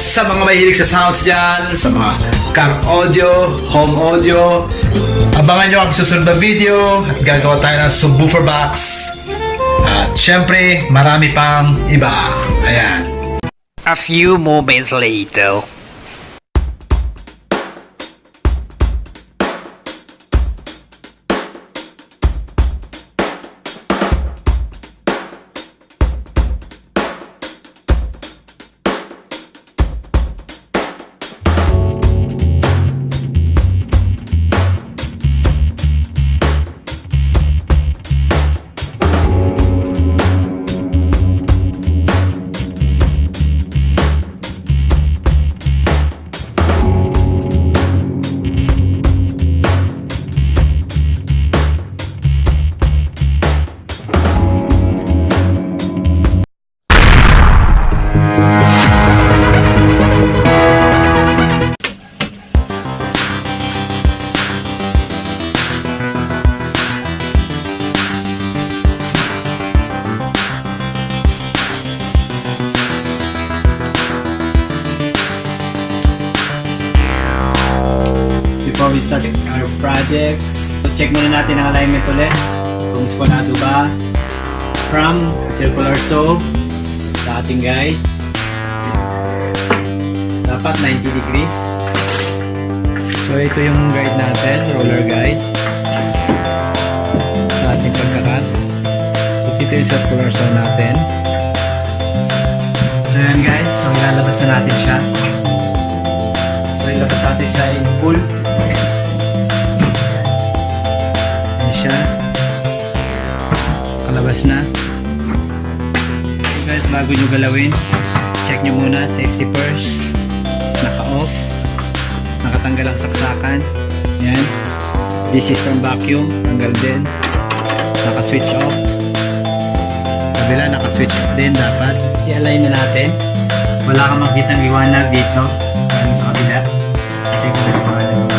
Sa mga mahilig sa sounds dyan, sa mga car audio, home audio, abangan nyo ang susunod na video at gagawa tayo ng subwoofer box. At syempre, marami pang iba. Ayan. A few moments later. Before we start our projects, check muna natin ang alignment ulit kung sponado ba from circular saw sa ating guide. Dapat 90 degrees. So ito yung guide natin, roller guide sa ating pagkakat. So ito yung circular saw natin. So yan guys, so ilalabas na natin siya. So ilabas natin siya in full. Siya kalabas na. So guys, bago nyo galawin, check nyo muna, safety first, naka off, nakatanggal ang saksakan. Yan, this is from vacuum, tanggal din, naka switch off, kabila naka switch off din. Dapat i-align na natin, wala kang makitang liwanag dito sa kabila kasi kung ano pangalan mo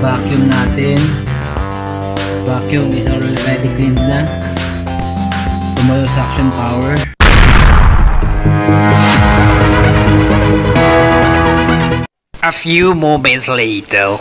vacuum natin. Vacuum is already cleaned na. Tumayo suction power. A few moments later.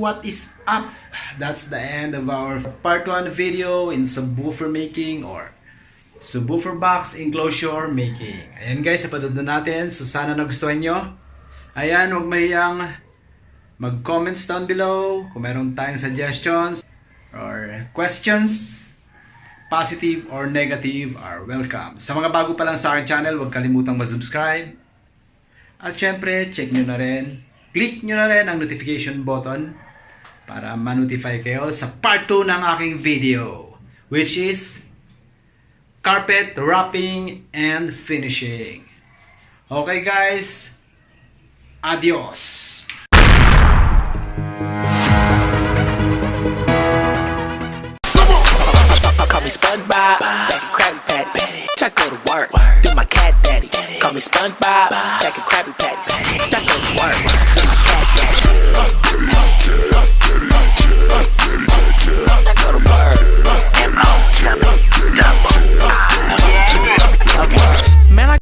what is up? That's the end of our part 1 video in subwoofer making or subwoofer box enclosure making. Ayan guys, napanood na natin. So sana nagustuhan nyo. Ayan, huwag mahiyang mag-comments down below kung meron tayong suggestions or questions. Positive or negative are welcome. Sa mga bago pa lang sa aking channel, huwag kalimutang mag-subscribe. At syempre, check nyo na rin. Click nyo na rin ang notification button para ma-notify kayo sa part 2 ng aking video, which is carpet wrapping and finishing. Okay guys, adios! Call me SpongeBob, stacking Krabby Patties. I go to work, do my cat daddy. Call me SpongeBob, stacking Krabby Patties. I go to work, do my cat daddy.